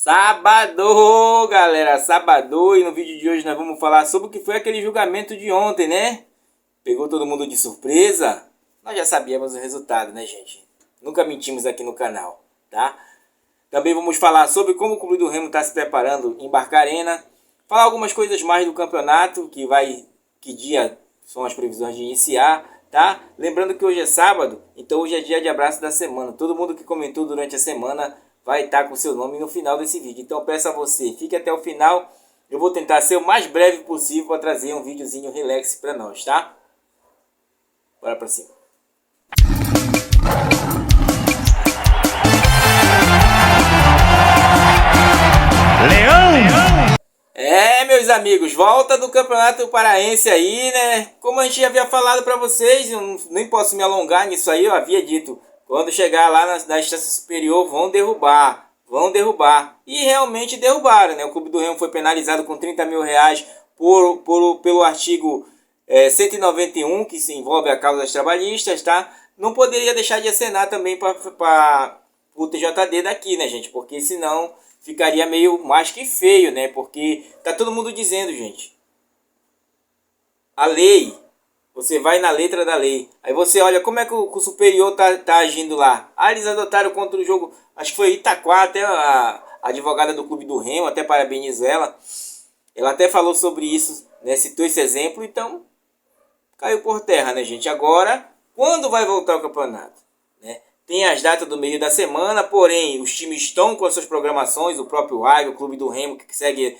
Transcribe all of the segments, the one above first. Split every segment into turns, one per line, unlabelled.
Sábado, galera, sábado, e no vídeo de hoje nós vamos falar sobre o que foi aquele julgamento de ontem, né? Pegou todo mundo de surpresa? Nós já sabíamos o resultado, né, gente? Nunca mentimos aqui no canal, tá? Também vamos falar sobre como o Clube do Remo está se preparando em Barcarena, falar algumas coisas mais do campeonato, que dia são as previsões de iniciar, tá? Lembrando que hoje é sábado, então hoje é dia de abraço da semana. Todo mundo que comentou durante a semana vai estar com seu nome no final desse vídeo. Então eu peço a você, fique até o final. Eu vou tentar ser o mais breve possível para trazer um videozinho relax para nós, tá? Bora pra cima. Meus amigos, volta do Campeonato Paraense aí, né? Como a gente já havia falado para vocês, eu nem posso me alongar nisso aí, eu havia dito. Quando chegar lá na instância superior, vão derrubar. E realmente derrubaram, né? O Clube do Remo foi penalizado com 30 mil reais pelo artigo 191, que se envolve a causas trabalhistas, tá? Não poderia deixar de acenar também para o TJD daqui, né, gente? Porque senão ficaria meio mais que feio, né? Porque tá todo mundo dizendo, gente, a lei, você vai na letra da lei. Aí você olha como é que o superior tá agindo lá. Ah, eles adotaram contra o jogo, acho que foi Itaquá, até a advogada do Clube do Remo, até parabenizo ela. Ela até falou sobre isso, né? Citou esse exemplo, então caiu por terra, né, gente? Agora, quando vai voltar o campeonato? Né? Tem as datas do meio da semana, porém, os times estão com as suas programações, o próprio AIG, o Clube do Remo, que segue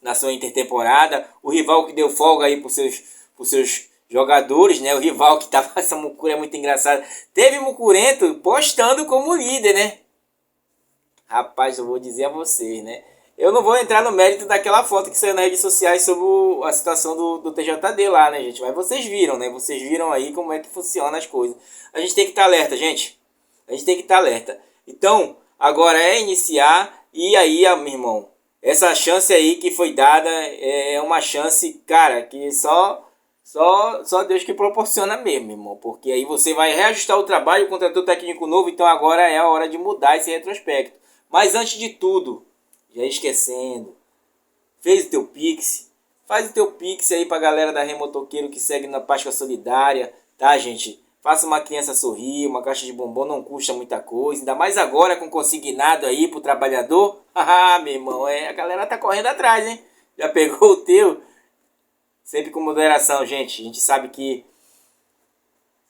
na sua intertemporada, o rival que deu folga aí por seus jogadores, né? O rival que tava, essa mucura é muito engraçada. Teve mucurento postando como líder, né? Rapaz, eu vou dizer a vocês, né? Eu não vou entrar no mérito daquela foto que saiu nas redes sociais sobre a situação do TJD lá, né, gente? Mas vocês viram, né? Vocês viram aí como é que funciona as coisas. A gente tem que estar alerta, gente. A gente tem que estar alerta. Então, agora é iniciar. E aí, meu irmão, essa chance aí que foi dada é uma chance, cara, que só Deus que proporciona mesmo, irmão. Porque aí você vai reajustar o trabalho, contratou técnico novo, então agora é a hora de mudar esse retrospecto. Mas antes de tudo, já esquecendo, fez o teu Pix, faz o teu Pix aí pra galera da Remotoqueiro que segue na Páscoa Solidária, tá, gente? Faça uma criança sorrir, uma caixa de bombom não custa muita coisa, ainda mais agora com consignado aí pro trabalhador. Haha, meu irmão, a galera tá correndo atrás, hein? Já pegou o teu? Sempre com moderação, gente. A gente sabe que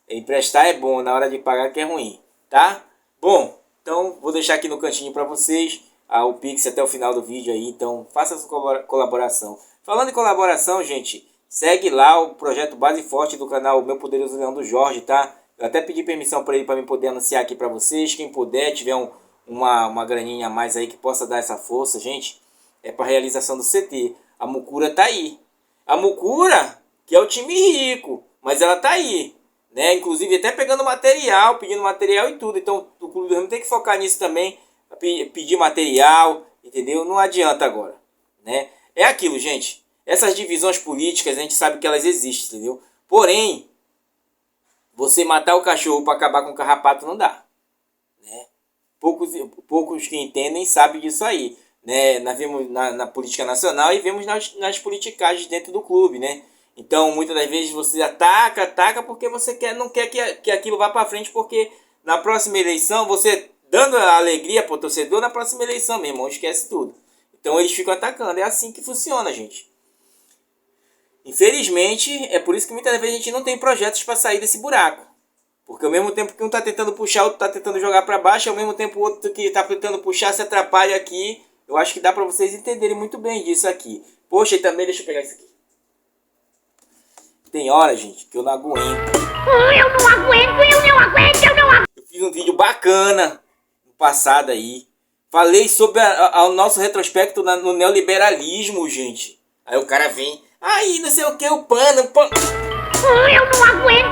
emprestar é bom, na hora de pagar que é ruim, tá? Bom, então vou deixar aqui no cantinho pra vocês o Pix até o final do vídeo aí, então faça sua colaboração. Falando em colaboração, gente, segue lá o projeto Base Forte do canal Meu Poderoso Leão do Jorge, tá? Eu até pedi permissão para ele para me poder anunciar aqui para vocês. Quem puder, tiver uma graninha a mais aí que possa dar essa força, gente, é para realização do CT. A Mucura tá aí. A Mucura, que é o time rico, mas ela tá aí, né? Inclusive até pegando material, pedindo material e tudo. Então o Clube do Remo tem que focar nisso também. Pedir material, entendeu? Não adianta agora, né? É aquilo, gente. Essas divisões políticas, a gente sabe que elas existem, entendeu? Porém, você matar o cachorro para acabar com o carrapato não dá, né? Poucos que entendem sabem disso aí, né? Nós vemos na política nacional e vemos nas politicagens dentro do clube, né? Então, muitas das vezes você ataca porque você não quer que aquilo vá para frente, porque na próxima eleição você dando a alegria pro torcedor, na próxima eleição, meu irmão, esquece tudo. Então eles ficam atacando. É assim que funciona, gente. Infelizmente, é por isso que muitas vezes a gente não tem projetos para sair desse buraco. Porque ao mesmo tempo que um tá tentando puxar, o outro tá tentando jogar para baixo, ao mesmo tempo o outro que tá tentando puxar se atrapalha aqui. Eu acho que dá para vocês entenderem muito bem disso aqui. Poxa, e também deixa eu pegar isso aqui. Tem hora, gente, que eu não aguento. Eu não aguento. Eu fiz um vídeo bacana passado aí. Falei sobre o nosso retrospecto no neoliberalismo, gente. Aí o cara vem, aí não sei o que, o pano. Eu não aguento.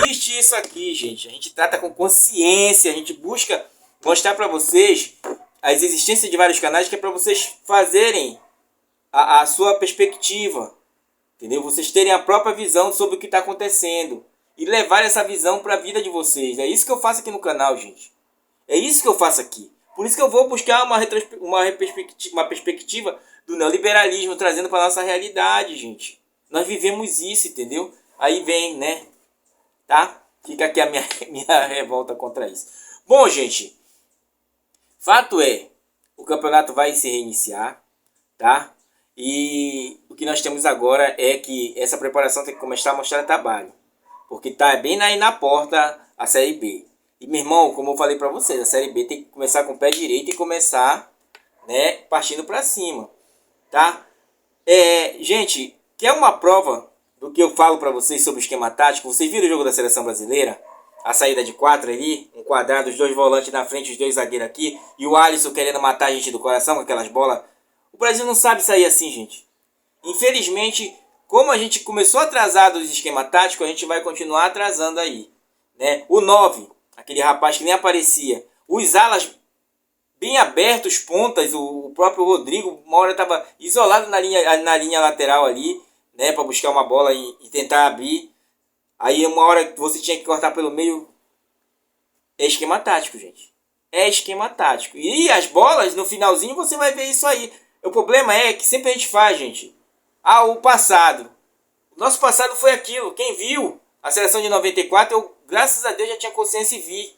Existe isso aqui, gente. A gente trata com consciência, a gente busca mostrar pra vocês as existências de vários canais que é pra vocês fazerem a sua perspectiva. Entendeu? Vocês terem a própria visão sobre o que tá acontecendo. E levar essa visão pra vida de vocês. É isso que eu faço aqui no canal, gente. É isso que eu faço aqui. Por isso que eu vou buscar uma perspectiva do neoliberalismo, trazendo para nossa realidade, gente. Nós vivemos isso, entendeu? Aí vem, né? Tá? Fica aqui a minha revolta contra isso. Bom, gente, fato é, o campeonato vai se reiniciar, tá? E o que nós temos agora é que essa preparação tem que começar a mostrar trabalho. Porque tá bem aí na porta a Série B. E, meu irmão, como eu falei pra vocês, a Série B tem que começar com o pé direito e começar, né, partindo pra cima, tá? Gente, quer uma prova do que eu falo pra vocês sobre o esquema tático? Vocês viram o jogo da Seleção Brasileira? A saída de 4 ali, um quadrado, os 2 volantes na frente, os 2 zagueiros aqui, e o Alisson querendo matar a gente do coração com aquelas bolas. O Brasil não sabe sair assim, gente. Infelizmente, como a gente começou atrasado os esquema tático, a gente vai continuar atrasando aí, né? O 9, aquele rapaz que nem aparecia. Os alas bem abertos, pontas, o próprio Rodrigo, uma hora estava isolado na linha lateral ali, né, para buscar uma bola e tentar abrir. Aí uma hora você tinha que cortar pelo meio. É esquema tático, gente. É esquema tático. E as bolas, no finalzinho, você vai ver isso aí. O problema é que sempre a gente faz, gente. O passado. O nosso passado foi aquilo. Quem viu a seleção de 94, eu, graças a Deus, já tinha consciência e vi.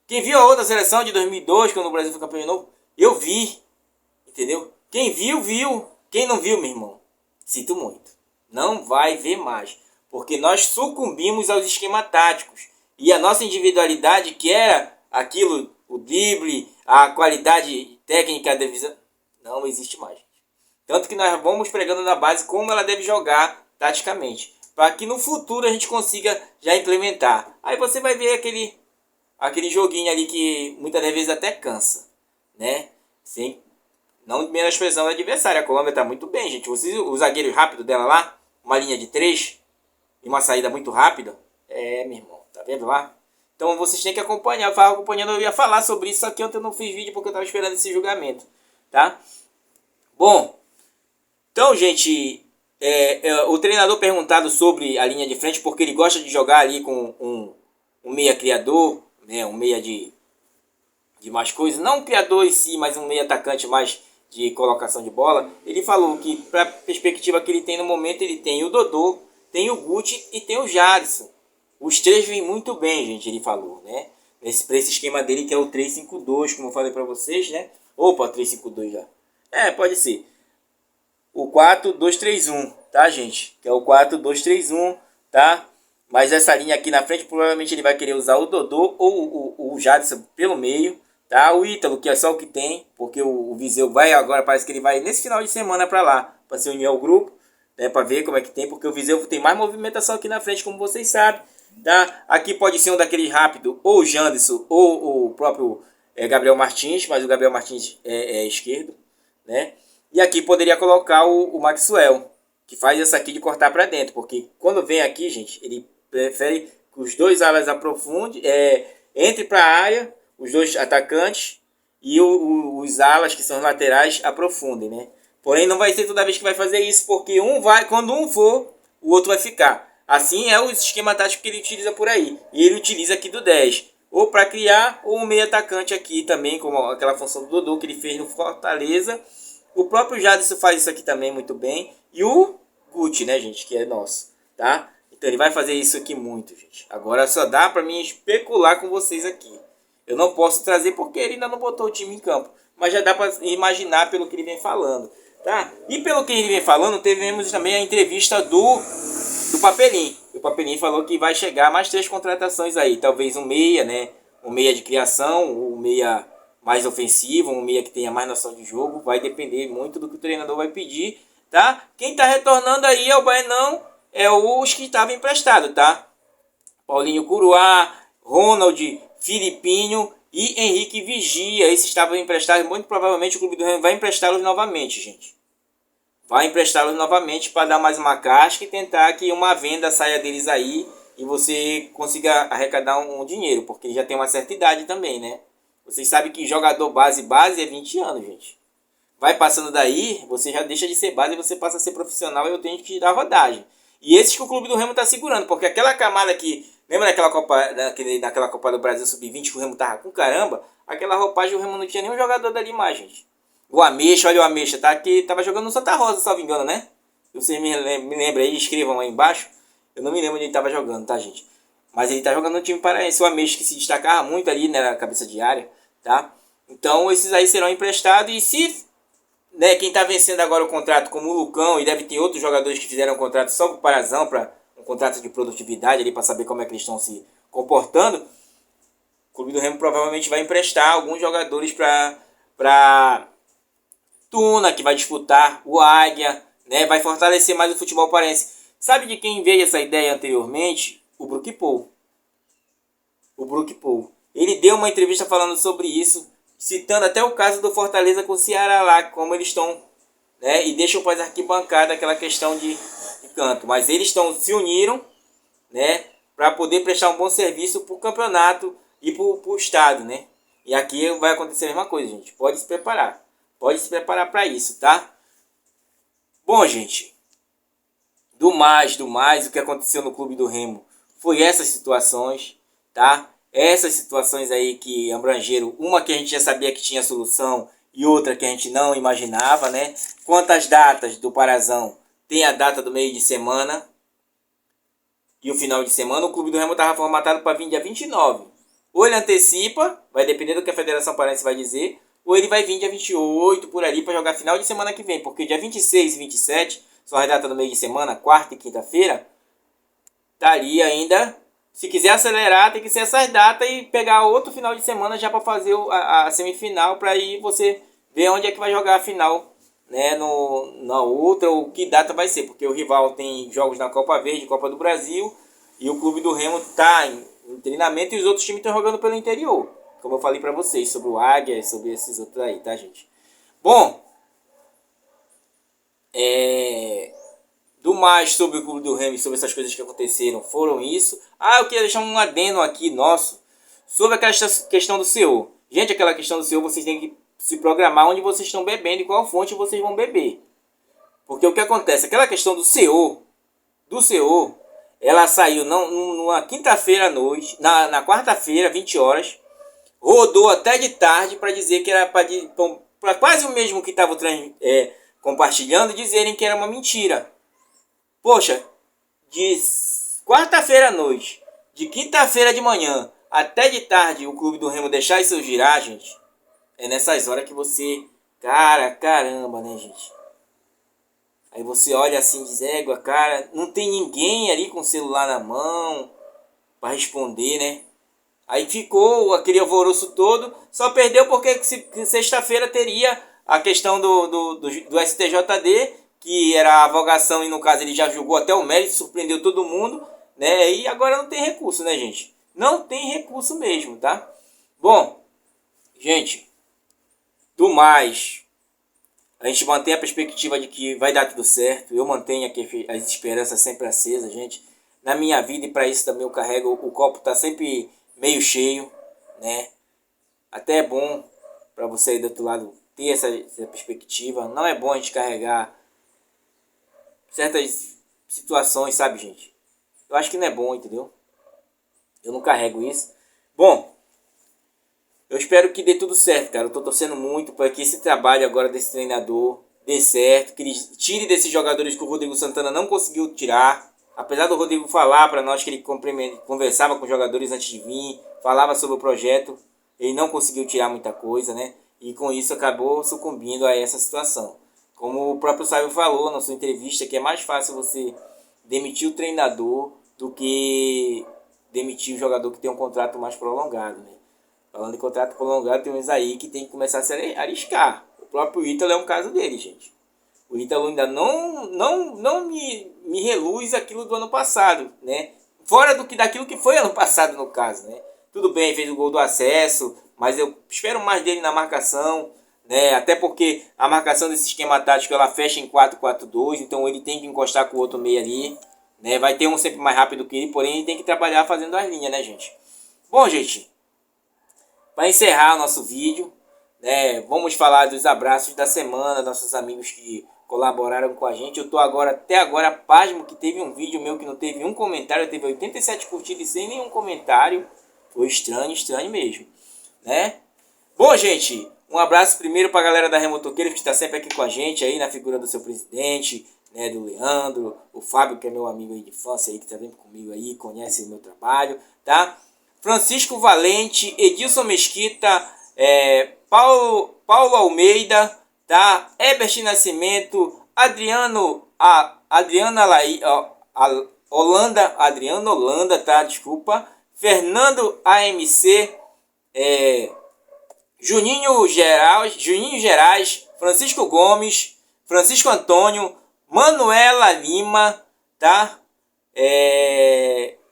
Quem viu a outra seleção de 2002, quando o Brasil foi campeão de novo, eu vi. Entendeu? Quem viu, viu. Quem não viu, meu irmão, sinto muito. Não vai ver mais. Porque nós sucumbimos aos esquemas táticos. E a nossa individualidade, que era aquilo, o drible, a qualidade técnica da visão, não existe mais. Tanto que nós vamos pregando na base como ela deve jogar taticamente. Para que no futuro a gente consiga já implementar. Aí você vai ver aquele joguinho ali que muitas vezes até cansa, né? Sem não menosprezando o adversário. A Colômbia está muito bem, gente. O zagueiro rápido dela lá, uma linha de 3 e uma saída muito rápida. Meu irmão, tá vendo lá? Então vocês têm que acompanhar. Eu estava acompanhando, eu ia falar sobre isso, só que ontem eu não fiz vídeo porque eu estava esperando esse julgamento, tá? Bom, então, gente, o treinador perguntado sobre a linha de frente, porque ele gosta de jogar ali com um meia criador, né, um meia de mais coisas, não um criador em si, mas um meia atacante mais de colocação de bola. Ele falou que, para a perspectiva que ele tem no momento, ele tem o Dodô, tem o Guti e tem o Jadson. Os três vêm muito bem, gente, ele falou, né? Pra esse esquema dele que é o 3-5-2, como eu falei pra vocês, né? Opa, 3-5-2 já. Pode ser. O 4-2-3-1, tá, gente? Que é o 4-2-3-1, tá? Mas essa linha aqui na frente, provavelmente ele vai querer usar o Dodô ou o Jadson pelo meio, tá? O Ítalo, que é só o que tem, porque o Viseu vai agora, parece que ele vai nesse final de semana pra lá, pra se unir ao grupo, né? Pra ver como é que tem, porque o Viseu tem mais movimentação aqui na frente, como vocês sabem, tá? Aqui pode ser um daqueles rápido, ou o Janderson, ou o próprio Gabriel Martins, mas o Gabriel Martins é esquerdo, né? E aqui poderia colocar o Maxwell, que faz essa aqui de cortar para dentro, porque quando vem aqui, gente, ele prefere que os dois alas aprofundem, entre para a área, os dois atacantes e os alas, que são os laterais, aprofundem, né? Porém, não vai ser toda vez que vai fazer isso, porque quando um for, o outro vai ficar. Assim é o esquema tático que ele utiliza por aí. E ele utiliza aqui do 10, ou para criar, ou um meio atacante aqui também, como aquela função do Dodô que ele fez no Fortaleza. O próprio Jadson faz isso aqui também muito bem. E o Guti, né, gente, que é nosso, tá? Então ele vai fazer isso aqui muito, gente. Agora só dá pra mim especular com vocês aqui. Eu não posso trazer porque ele ainda não botou o time em campo. Mas já dá pra imaginar pelo que ele vem falando, tá? E pelo que ele vem falando, tivemos também a entrevista do Papelinho. O Papelinho falou que vai chegar mais 3 contratações aí. Talvez um meia, né? Um meia de criação, um meia mais ofensivo, um meia que tenha mais noção de jogo. Vai depender muito do que o treinador vai pedir, tá? Quem tá retornando aí é o Baenão, é os que estavam emprestados, tá? Paulinho Curuá, Ronald, Filipinho e Henrique Vigia. Esses estavam emprestados. Muito provavelmente o Clube do Remo vai emprestá-los novamente, gente. Vai emprestá-los novamente para dar mais uma casca e tentar que uma venda saia deles aí e você consiga arrecadar um dinheiro, porque já tem uma certa idade também, né? Vocês sabem que jogador base é 20 anos, gente. Vai passando daí, você já deixa de ser base e você passa a ser profissional e eu tenho que dar rodagem. E esses que o Clube do Remo tá segurando, porque aquela camada que... Lembra naquela Copa do Brasil Sub-20 que o Remo tava com caramba? Aquela roupagem o Remo não tinha nenhum jogador dali mais, gente. O Ameixa, olha o Ameixa, tá aqui, tava jogando no Santa Rosa, se não me engano, né? Se vocês me lembram aí, escrevam aí embaixo. Eu não me lembro onde ele tava jogando, tá, gente? Mas ele tá jogando no time paraense. O Ameixa que se destacava muito ali, né, na cabeça de área, tá? Então esses aí serão emprestados. E se, né, quem tá vencendo agora o contrato, como o Lucão, e deve ter outros jogadores que fizeram um contrato só pro Parazão, para um contrato de produtividade ali, para saber como é que eles estão se comportando, o Clube do Remo provavelmente vai emprestar alguns jogadores para Tuna, que vai disputar o Águia, né? Vai fortalecer mais o futebol paraense. Sabe de quem veio essa ideia anteriormente? O Brook Paul. O Brook Paul. Ele deu uma entrevista falando sobre isso, citando até o caso do Fortaleza com o Ceará lá, como eles estão, né? E deixam para as arquibancadas aquela questão de canto. Mas eles se uniram, né? Para poder prestar um bom serviço para o campeonato e para o estado, né? E aqui vai acontecer a mesma coisa, gente. Pode se preparar. Pode se preparar para isso, tá? Bom, gente. Do mais, o que aconteceu no Clube do Remo foi essas situações, tá? Essas situações aí que abrangeram, uma que a gente já sabia que tinha solução e outra que a gente não imaginava, né? Quantas datas do Parazão? Tem a data do meio de semana e o final de semana. O Clube do Remo estava formatado para vir dia 29. Ou ele antecipa, vai depender do que a Federação Paraense vai dizer, ou ele vai vir dia 28 por ali para jogar final de semana que vem, porque dia 26 e 27 são as datas do meio de semana, quarta e quinta-feira, daria ainda, se quiser acelerar, tem que ser essas datas e pegar outro final de semana já para fazer a semifinal, para aí você ver onde é que vai jogar a final, né, na outra, ou que data vai ser, porque o rival tem jogos na Copa Verde, Copa do Brasil, e o Clube do Remo está em treinamento e os outros times estão jogando pelo interior, como eu falei para vocês, sobre o Águia, sobre esses outros aí, tá, gente? Bom, do mais sobre o Clube do Remo e sobre essas coisas que aconteceram foram isso. Eu queria deixar um adendo aqui nosso sobre aquela questão do CEO. Gente, aquela questão do CEO, vocês têm que se programar onde vocês estão bebendo e qual fonte vocês vão beber. Porque o que acontece? Aquela questão do CEO, ela saiu numa quinta-feira à noite, na quarta-feira, 20 horas, rodou até de tarde para dizer que era para quase o mesmo que estava compartilhando, dizerem que era uma mentira. Poxa, de quarta-feira à noite, de quinta-feira de manhã até de tarde o Clube do Remo deixar isso girar, gente, é nessas horas que você, caramba, né, gente? Aí você olha assim e diz, égua, cara, não tem ninguém ali com o celular na mão para responder, né? Aí ficou aquele alvoroço todo, só perdeu porque sexta-feira teria a questão do STJD, que era a avogação, e no caso ele já julgou até o mérito, surpreendeu todo mundo, né? E agora não tem recurso, né, gente? Não tem recurso mesmo, tá? Bom, gente, do mais, a gente mantém a perspectiva de que vai dar tudo certo. Eu mantenho aqui as esperanças sempre acesas, gente. Na minha vida, e para isso também eu carrego, o copo tá sempre meio cheio, né? Até é bom para você aí do outro lado ter essa perspectiva. Não é bom a gente carregar certas situações, sabe, gente? Eu acho que não é bom, entendeu? Eu não carrego isso. Bom, eu espero que dê tudo certo, cara. Eu tô torcendo muito para que esse trabalho agora desse treinador dê certo, que ele tire desses jogadores que o Rodrigo Santana não conseguiu tirar. Apesar do Rodrigo falar para nós que ele conversava com os jogadores antes de vir, falava sobre o projeto, ele não conseguiu tirar muita coisa, né? E com isso acabou sucumbindo a essa situação. Como o próprio Sábio falou na sua entrevista, que é mais fácil você demitir o treinador do que demitir o jogador que tem um contrato mais prolongado, né? Falando de contrato prolongado, tem uns aí que tem que começar a se arriscar. O próprio Ítalo é um caso dele, gente. O Ítalo ainda não me reluz aquilo do ano passado, né? Fora daquilo que foi ano passado, no caso, né? Tudo bem, fez o gol do acesso, mas eu espero mais dele na marcação, né? Até porque a marcação desse esquema tático, ela fecha em 4-4-2, então ele tem que encostar com o outro meio ali, né? Vai ter um sempre mais rápido que ele, porém ele tem que trabalhar fazendo as linhas, né, gente? Bom, gente, para encerrar o nosso vídeo, né, vamos falar dos abraços da semana, nossos amigos que colaboraram com a gente. Eu tô agora, até agora, pasmo que teve um vídeo meu que não teve um comentário, teve 87 curtidas sem nenhum comentário. Foi estranho, estranho mesmo, né? Bom, gente, um abraço primeiro pra galera da Remotoqueiros que está sempre aqui com a gente aí, na figura do seu presidente, né, do Leandro, o Fábio, que é meu amigo aí de infância aí, que tá sempre comigo aí, conhece o meu trabalho, tá? Francisco Valente, Edilson Mesquita, Paulo Almeida, tá? Ebert Nascimento, Adriano Holanda, tá? Desculpa. Fernando AMC, Juninho Gerais, Francisco Gomes, Francisco Antônio, Manuela Lima, tá?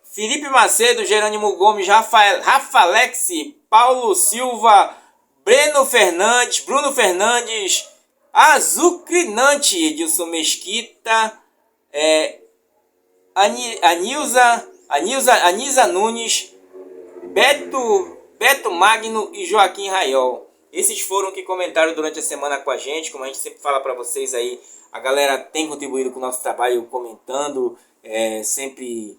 Felipe Macedo, Jerônimo Gomes, Rafalex, Paulo Silva, Bruno Fernandes, Azucrinante, Edilson Mesquita, Anisa Nunes, Beto Magno e Joaquim Raiol. Esses foram que comentaram durante a semana com a gente. Como a gente sempre fala para vocês aí, a galera tem contribuído com o nosso trabalho, comentando, sempre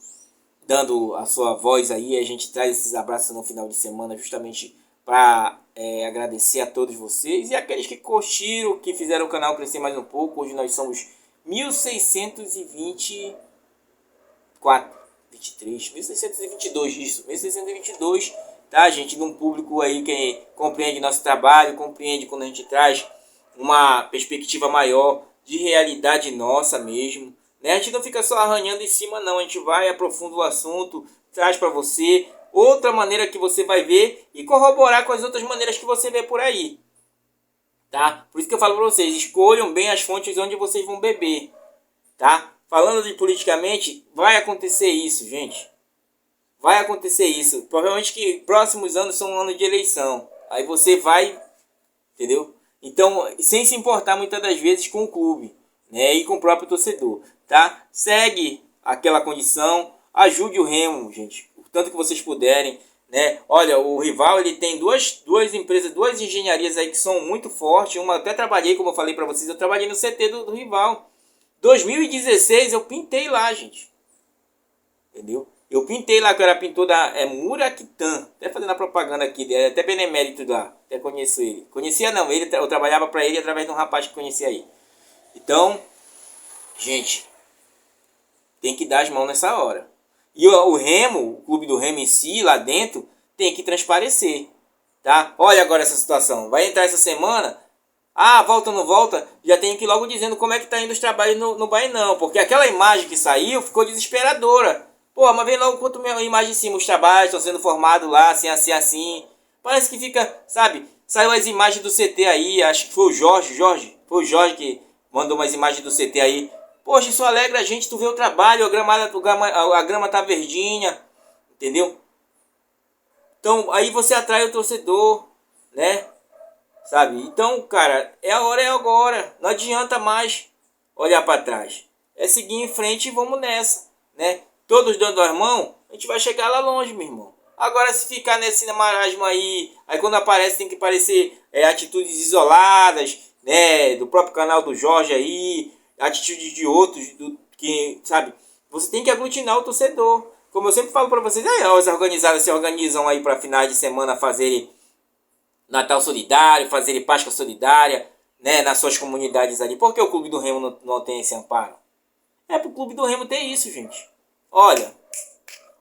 dando a sua voz aí. A gente traz esses abraços no final de semana justamente para agradecer a todos vocês e aqueles que curtiram, que fizeram o canal crescer mais um pouco. Hoje nós somos 1622, isso, 1622, tá, gente? Num público aí que compreende nosso trabalho, compreende quando a gente traz uma perspectiva maior de realidade nossa mesmo, né? A gente não fica só arranhando em cima, não. A gente vai, aprofunda o assunto, traz para você outra maneira que você vai ver e corroborar com as outras maneiras que você vê por aí, tá? Por isso que eu falo para vocês, escolham bem as fontes onde vocês vão beber, tá? Falando de politicamente, vai acontecer isso, gente. Vai acontecer isso. Provavelmente que próximos anos são um ano de eleição. Aí você vai, entendeu? Então, sem se importar muitas das vezes com o clube, né? E com o próprio torcedor, tá? Segue aquela condição, ajude o Remo, gente, o tanto que vocês puderem, né? Olha, o rival, ele tem duas empresas, duas engenharias aí que são muito fortes. Uma até trabalhei, como eu falei para vocês, eu trabalhei no CT do rival. 2016 eu pintei lá, gente. Entendeu? Eu pintei lá, que eu era pintor da Muraquitã. Até fazendo a propaganda aqui, até benemérito lá. Até conheço ele. Conhecia não, eu trabalhava para ele através de um rapaz que conhecia aí. Então, gente, tem que dar as mãos nessa hora. E o Remo, o clube do Remo em si, lá dentro, tem que transparecer. Tá? Olha agora essa situação. Vai entrar essa semana... Ah, volta ou não volta? Já tenho que ir logo dizendo como é que tá indo os trabalhos no Bainão. Porque aquela imagem que saiu ficou desesperadora. Pô, mas vem logo quanto minha imagem em cima. Os trabalhos estão sendo formados lá, assim, assim, assim. Parece que fica, sabe? Saiu as imagens do CT aí. Acho que foi o Jorge. Foi o Jorge que mandou umas imagens do CT aí. Poxa, isso alegra a gente. Tu vê o trabalho, a grama tá verdinha. Entendeu? Então, aí você atrai o torcedor, né? Sabe? Então, cara, é a hora, é agora. Não adianta mais olhar para trás. É seguir em frente e vamos nessa, né? Todos dando as mãos, a gente vai chegar lá longe, meu irmão. Agora, se ficar nesse marasmo aí quando aparece tem que parecer atitudes isoladas, né? Do próprio canal do Jorge aí, atitudes de outros, que, sabe? Você tem que aglutinar o torcedor. Como eu sempre falo para vocês, as organizadas se organizam aí para finais de semana fazerem Natal solidário, fazer Páscoa solidária, né, nas suas comunidades ali. Por que o Clube do Remo não tem esse amparo? É pro Clube do Remo ter isso, gente. Olha,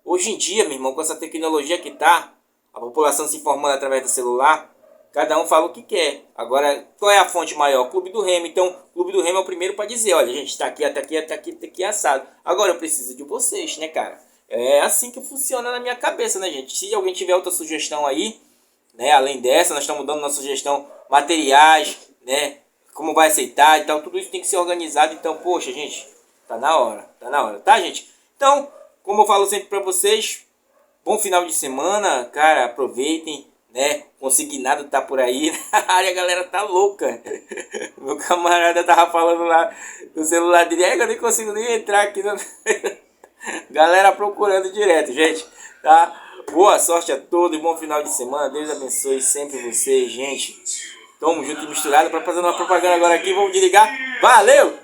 hoje em dia, meu irmão, com essa tecnologia que tá, a população se informando através do celular, cada um fala o que quer. Agora, qual é a fonte maior? O Clube do Remo. Então, o Clube do Remo é o primeiro para dizer, olha, gente, tá aqui assado. Agora, eu preciso de vocês, né, cara? É assim que funciona na minha cabeça, né, gente? Se alguém tiver outra sugestão aí, né? Além dessa, nós estamos dando na sugestão materiais, né? Como vai aceitar e tal, tudo isso tem que ser organizado. Então, poxa, gente, tá na hora, tá, gente? Então, como eu falo sempre para vocês, bom final de semana, cara, aproveitem, né? Consignado tá por aí, a área, galera tá louca. Meu camarada tava falando lá no celular dele, eu nem consigo nem entrar aqui, galera procurando direto, gente, tá? Boa sorte a todos, bom final de semana, Deus abençoe sempre vocês, gente. Tamo junto e misturado. Para fazer uma propaganda agora aqui, vamos desligar. Valeu!